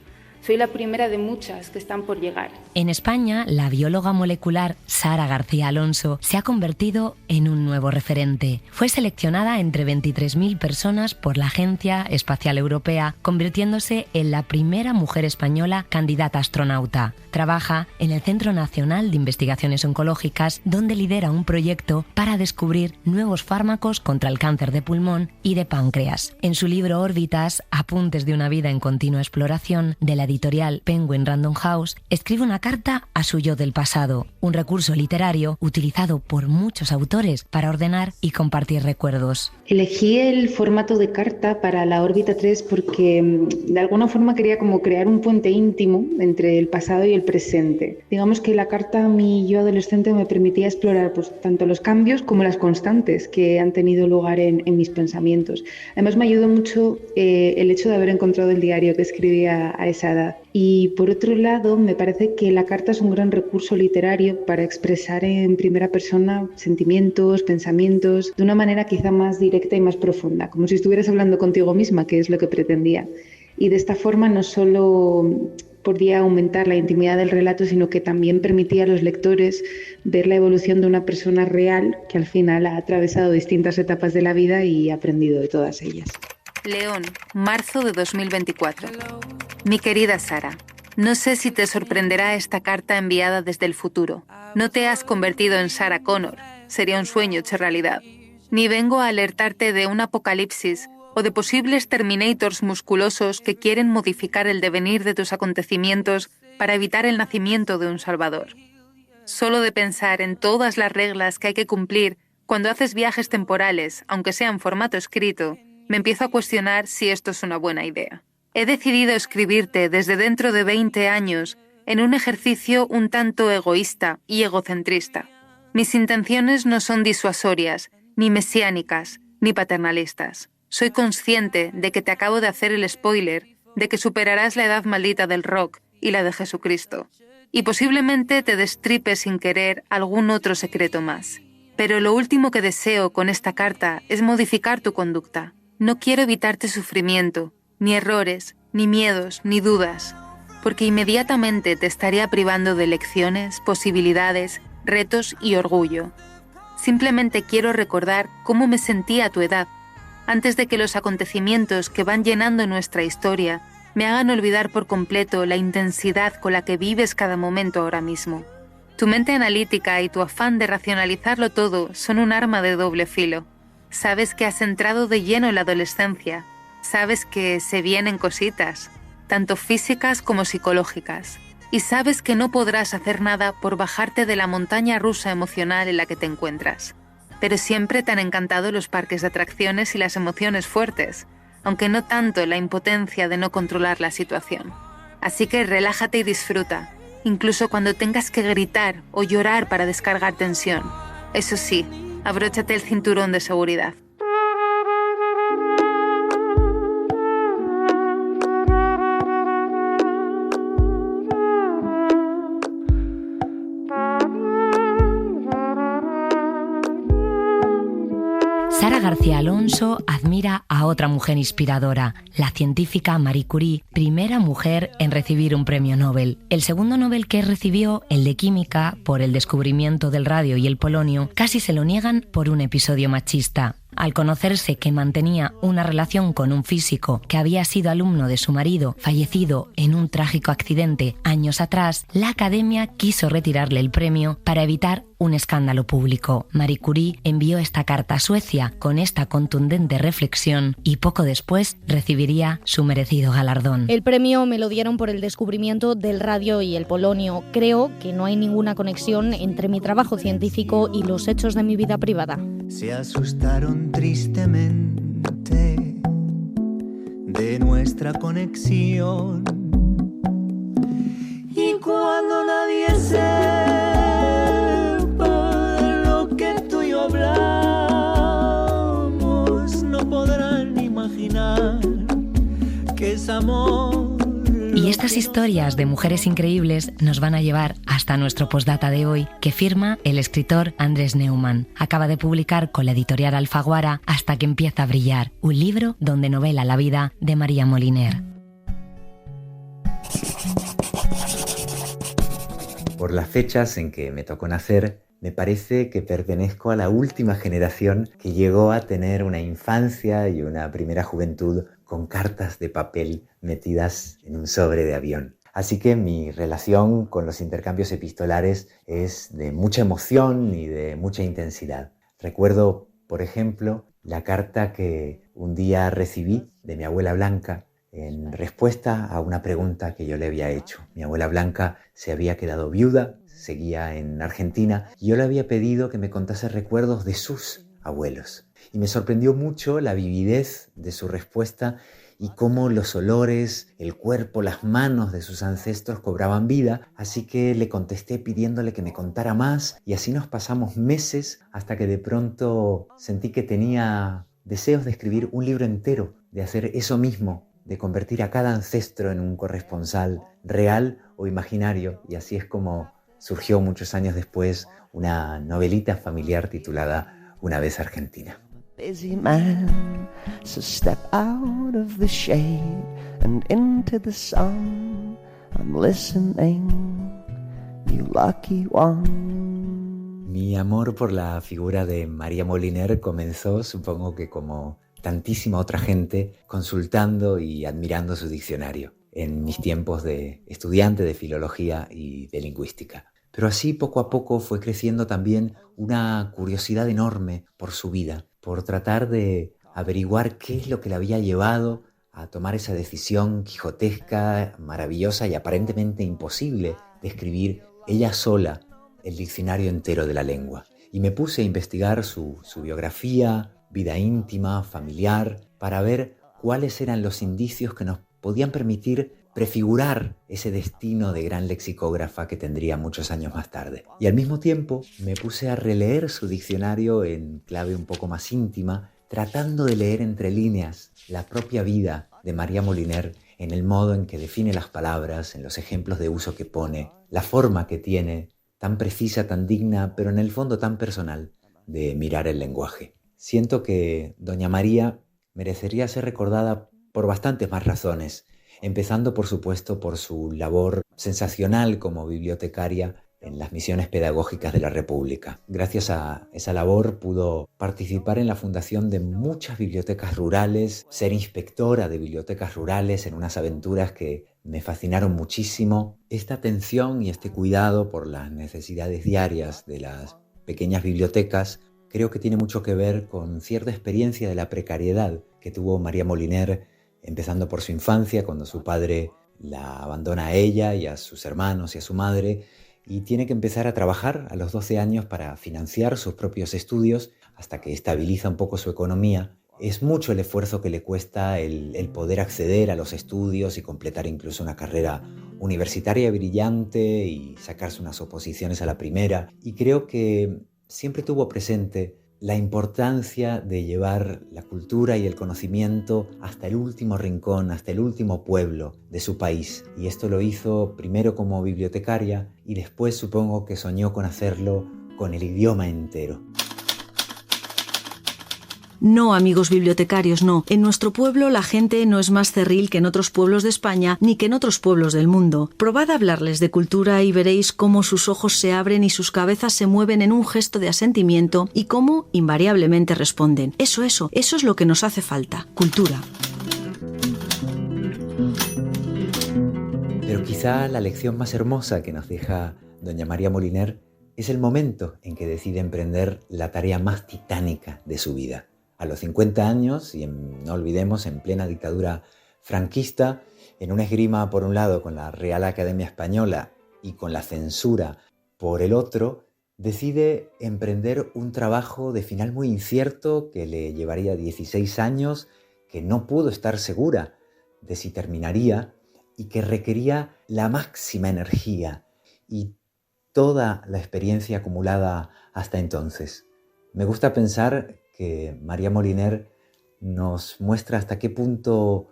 Soy la primera de muchas que están por llegar. En España, la bióloga molecular Sara García Alonso se ha convertido en un nuevo referente. Fue seleccionada entre 23.000 personas por la Agencia Espacial Europea, convirtiéndose en la primera mujer española candidata a astronauta. Trabaja en el Centro Nacional de Investigaciones Oncológicas, donde lidera un proyecto para descubrir nuevos fármacos contra el cáncer de pulmón y de páncreas. En su libro Órbitas, Apuntes de una vida en continua exploración, de la editorial Penguin Random House, escribe una carta a su yo del pasado, un recurso literario utilizado por muchos autores para ordenar y compartir recuerdos. Elegí el formato de carta para la órbita 3 porque de alguna forma quería como crear un puente íntimo entre el pasado y el presente. Digamos que la carta a mi yo adolescente me permitía explorar pues, tanto los cambios como las constantes que han tenido lugar en mis pensamientos. Además me ayudó mucho el hecho de haber encontrado el diario que escribía a esa edad. Y por otro lado, me parece que la carta es un gran recurso literario para expresar en primera persona sentimientos, pensamientos, de una manera quizá más directa y más profunda, como si estuvieras hablando contigo misma, que es lo que pretendía. Y de esta forma no solo podía aumentar la intimidad del relato, sino que también permitía a los lectores ver la evolución de una persona real que al final ha atravesado distintas etapas de la vida y ha aprendido de todas ellas. León, marzo de 2024. Mi querida Sara, no sé si te sorprenderá esta carta enviada desde el futuro. No te has convertido en Sarah Connor, sería un sueño hecho realidad. Ni vengo a alertarte de un apocalipsis o de posibles Terminators musculosos que quieren modificar el devenir de tus acontecimientos para evitar el nacimiento de un salvador. Solo de pensar en todas las reglas que hay que cumplir cuando haces viajes temporales, aunque sea en formato escrito, me empiezo a cuestionar si esto es una buena idea. He decidido escribirte desde dentro de 20 años en un ejercicio un tanto egoísta y egocentrista. Mis intenciones no son disuasorias, ni mesiánicas, ni paternalistas. Soy consciente de que te acabo de hacer el spoiler de que superarás la edad maldita del rock y la de Jesucristo. Y posiblemente te destripe sin querer algún otro secreto más. Pero lo último que deseo con esta carta es modificar tu conducta. No quiero evitarte sufrimiento, ni errores, ni miedos, ni dudas, porque inmediatamente te estaría privando de lecciones, posibilidades, retos y orgullo. Simplemente quiero recordar cómo me sentía a tu edad, antes de que los acontecimientos que van llenando nuestra historia me hagan olvidar por completo la intensidad con la que vives cada momento ahora mismo. Tu mente analítica y tu afán de racionalizarlo todo son un arma de doble filo. Sabes que has entrado de lleno en la adolescencia. Sabes que se vienen cositas, tanto físicas como psicológicas. Y sabes que no podrás hacer nada por bajarte de la montaña rusa emocional en la que te encuentras. Pero siempre te han encantado los parques de atracciones y las emociones fuertes, aunque no tanto la impotencia de no controlar la situación. Así que relájate y disfruta, incluso cuando tengas que gritar o llorar para descargar tensión. Eso sí, abróchate el cinturón de seguridad. Sara García Alonso admira a otra mujer inspiradora, la científica Marie Curie, primera mujer en recibir un premio Nobel. El segundo Nobel que recibió, el de Química, por el descubrimiento del radio y el polonio, casi se lo niegan por un episodio machista. Al conocerse que mantenía una relación con un físico que había sido alumno de su marido, fallecido en un trágico accidente años atrás, la Academia quiso retirarle el premio para evitar un escándalo público. Marie Curie envió esta carta a Suecia con esta contundente reflexión y poco después recibiría su merecido galardón. El premio me lo dieron por el descubrimiento del radio y el polonio. Creo que no hay ninguna conexión entre mi trabajo científico y los hechos de mi vida privada. Se asustaron tristemente de nuestra conexión. Y cuando nadie sepa de lo que tú y yo hablamos, no podrán imaginar que es amor. Y estas historias de mujeres increíbles nos van a llevar hasta nuestro postdata de hoy, que firma el escritor Andrés Neumann. Acaba de publicar con la editorial Alfaguara Hasta que empieza a brillar, un libro donde novela la vida de María Moliner. Por las fechas en que me tocó nacer, me parece que pertenezco a la última generación que llegó a tener una infancia y una primera juventud con cartas de papel metidas en un sobre de avión. Así que mi relación con los intercambios epistolares es de mucha emoción y de mucha intensidad. Recuerdo, por ejemplo, la carta que un día recibí de mi abuela Blanca en respuesta a una pregunta que yo le había hecho. Mi abuela Blanca se había quedado viuda, seguía en Argentina, y yo le había pedido que me contase recuerdos de sus abuelos. Y me sorprendió mucho la vividez de su respuesta y cómo los olores, el cuerpo, las manos de sus ancestros cobraban vida, así que le contesté pidiéndole que me contara más, y así nos pasamos meses hasta que de pronto sentí que tenía deseos de escribir un libro entero, de hacer eso mismo, de convertir a cada ancestro en un corresponsal real o imaginario, y así es como surgió muchos años después una novelita familiar titulada Una vez Argentina. Busy man, so step out of the shade and into the sun. I'm listening, you lucky one. Mi amor por la figura de María Moliner comenzó, supongo que como tantísima otra gente, consultando y admirando su diccionario en mis tiempos de estudiante de filología y de lingüística. Pero así poco a poco fue creciendo también una curiosidad enorme por su vida, por tratar de averiguar qué es lo que la había llevado a tomar esa decisión quijotesca, maravillosa y aparentemente imposible de escribir ella sola el diccionario entero de la lengua. Y me puse a investigar su biografía, vida íntima, familiar, para ver cuáles eran los indicios que nos podían permitir prefigurar ese destino de gran lexicógrafa que tendría muchos años más tarde. Y al mismo tiempo me puse a releer su diccionario en clave un poco más íntima, tratando de leer entre líneas la propia vida de María Moliner en el modo en que define las palabras, en los ejemplos de uso que pone, la forma que tiene, tan precisa, tan digna, pero en el fondo tan personal, de mirar el lenguaje. Siento que doña María merecería ser recordada por bastantes más razones, empezando por supuesto por su labor sensacional como bibliotecaria en las misiones pedagógicas de la República. Gracias a esa labor pudo participar en la fundación de muchas bibliotecas rurales, ser inspectora de bibliotecas rurales en unas aventuras que me fascinaron muchísimo. Esta atención y este cuidado por las necesidades diarias de las pequeñas bibliotecas creo que tiene mucho que ver con cierta experiencia de la precariedad que tuvo María Moliner, empezando por su infancia, cuando su padre la abandona a ella y a sus hermanos y a su madre, y tiene que empezar a trabajar a los 12 años para financiar sus propios estudios hasta que estabiliza un poco su economía. Es mucho el esfuerzo que le cuesta el poder acceder a los estudios y completar incluso una carrera universitaria brillante y sacarse unas oposiciones a la primera. Y creo que siempre tuvo presente la importancia de llevar la cultura y el conocimiento hasta el último rincón, hasta el último pueblo de su país. Y esto lo hizo primero como bibliotecaria y después supongo que soñó con hacerlo con el idioma entero. No, amigos bibliotecarios, no. En nuestro pueblo la gente no es más cerril que en otros pueblos de España ni que en otros pueblos del mundo. Probad a hablarles de cultura y veréis cómo sus ojos se abren y sus cabezas se mueven en un gesto de asentimiento y cómo invariablemente responden. Eso es lo que nos hace falta. Cultura. Pero quizá la lección más hermosa que nos deja doña María Moliner es el momento en que decide emprender la tarea más titánica de su vida. A los 50 años, y no olvidemos, en plena dictadura franquista, en una esgrima por un lado con la Real Academia Española y con la censura por el otro, decide emprender un trabajo de final muy incierto que le llevaría 16 años, que no pudo estar segura de si terminaría y que requería la máxima energía y toda la experiencia acumulada hasta entonces. Me gusta pensar que María Moliner nos muestra hasta qué punto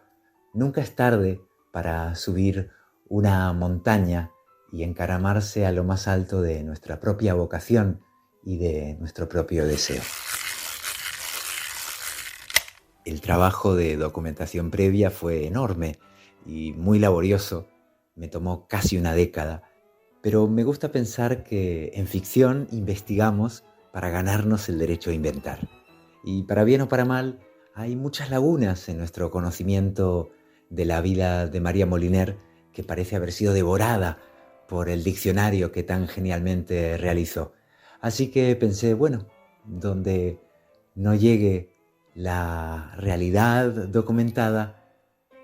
nunca es tarde para subir una montaña y encaramarse a lo más alto de nuestra propia vocación y de nuestro propio deseo. El trabajo de documentación previa fue enorme y muy laborioso. Me tomó casi una década, pero me gusta pensar que en ficción investigamos para ganarnos el derecho a inventar. Y para bien o para mal, hay muchas lagunas en nuestro conocimiento de la vida de María Moliner que parece haber sido devorada por el diccionario que tan genialmente realizó. Así que pensé, bueno, donde no llegue la realidad documentada,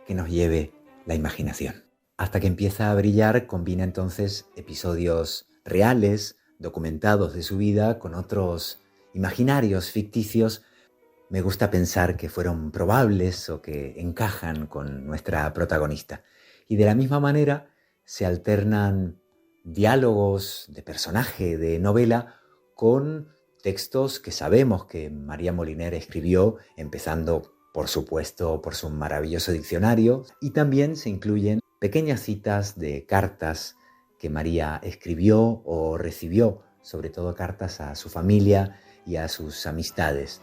que nos lleve la imaginación. Hasta que empieza a brillar, combina entonces episodios reales, documentados de su vida, con otros imaginarios, ficticios. Me gusta pensar que fueron probables o que encajan con nuestra protagonista. Y de la misma manera se alternan diálogos de personaje, de novela, con textos que sabemos que María Moliner escribió, empezando, por supuesto, por su maravilloso diccionario, y también se incluyen pequeñas citas de cartas que María escribió o recibió, sobre todo cartas a su familia y a sus amistades.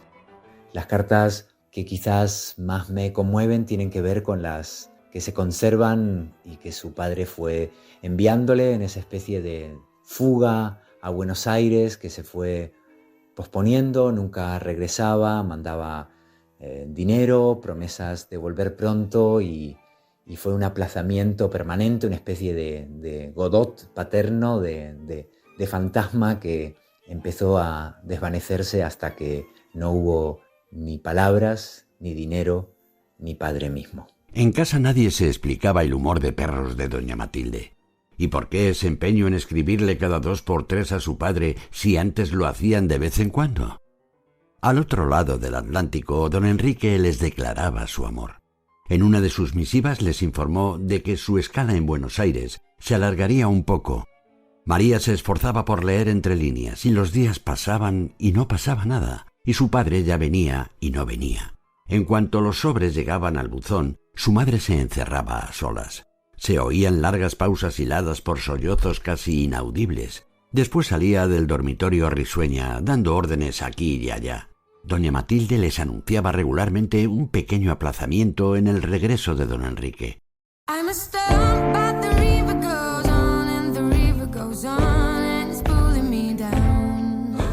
Las cartas que quizás más me conmueven tienen que ver con las que se conservan y que su padre fue enviándole en esa especie de fuga a Buenos Aires que se fue posponiendo, nunca regresaba, mandaba dinero, promesas de volver pronto y fue un aplazamiento permanente, una especie de Godot paterno, de fantasma que empezó a desvanecerse hasta que no hubo ni palabras, ni dinero, ni padre mismo. En casa nadie se explicaba el humor de perros de doña Matilde. ¿Y por qué ese empeño en escribirle cada 2 por 3 a su padre si antes lo hacían de vez en cuando? Al otro lado del Atlántico, don Enrique les declaraba su amor. En una de sus misivas les informó de que su escala en Buenos Aires se alargaría un poco. María se esforzaba por leer entre líneas y los días pasaban y no pasaba nada, y su padre ya venía y no venía. En cuanto los sobres llegaban al buzón, su madre se encerraba a solas. Se oían largas pausas hiladas por sollozos casi inaudibles. Después salía del dormitorio risueña, dando órdenes aquí y allá. Doña Matilde les anunciaba regularmente un pequeño aplazamiento en el regreso de don Enrique.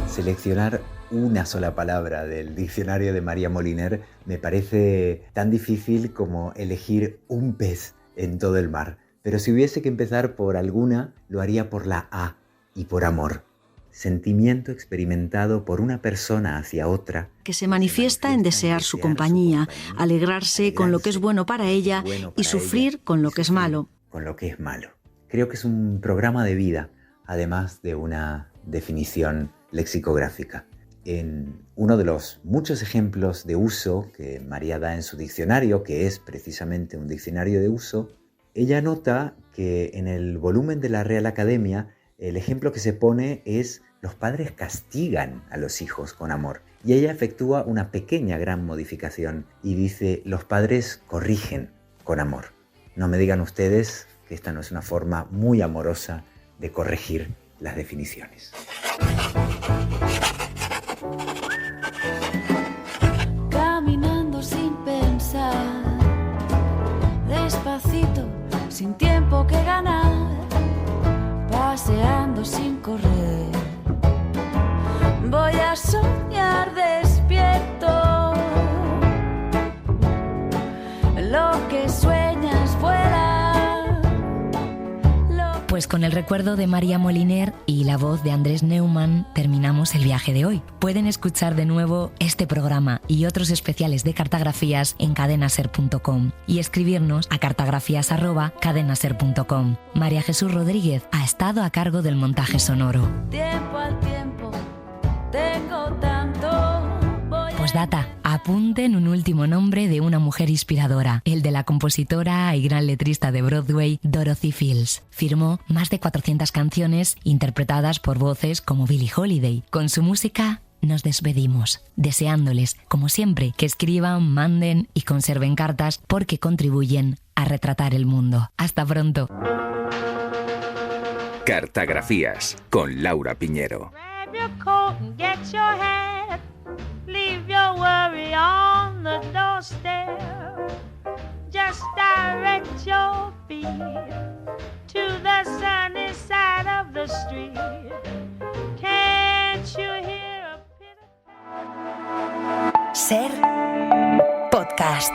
Seleccionar una sola palabra del diccionario de María Moliner me parece tan difícil como elegir un pez en todo el mar. Pero si hubiese que empezar por alguna, lo haría por la A y por amor. Sentimiento experimentado por una persona hacia otra. Que se manifiesta en desear su compañía, alegrarse con lo que es bueno para ella y sufrir con lo que es malo. Con lo que es malo. Creo que es un programa de vida, además de una definición lexicográfica. En uno de los muchos ejemplos de uso que María da en su diccionario, que es precisamente un diccionario de uso, ella nota que en el volumen de la Real Academia el ejemplo que se pone es: los padres castigan a los hijos con amor. Y ella efectúa una pequeña gran modificación y dice: los padres corrigen con amor. No me digan ustedes que esta no es una forma muy amorosa de corregir las definiciones. Caminando sin pensar, despacito, sin tiempo que ganar, paseando sin correr, voy a soñar despierto, lo que sueñas vuela. Pues con el recuerdo de María Moliner y la voz de Andrés Neumann terminamos el viaje de hoy. Pueden escuchar de nuevo este programa y otros especiales de Cartografías en cadenaser.com y escribirnos a cartografías@cadenaser.com. María Jesús Rodríguez ha estado a cargo del montaje sonoro. Tiempo al tiempo, tengo tanto. Postdata, apunten un último nombre de una mujer inspiradora, el de la compositora y gran letrista de Broadway, Dorothy Fields. Firmó más de 400 canciones interpretadas por voces como Billie Holiday. Con su música nos despedimos, deseándoles, como siempre, que escriban, manden y conserven cartas porque contribuyen a retratar el mundo. Hasta pronto. Cartografías con Laura Piñero. Grab your coat and get your hat. Leave your worry on the doorstep. Just direct your feet to the sunny side of the street. Can't you hear a pitter? Ser Podcast.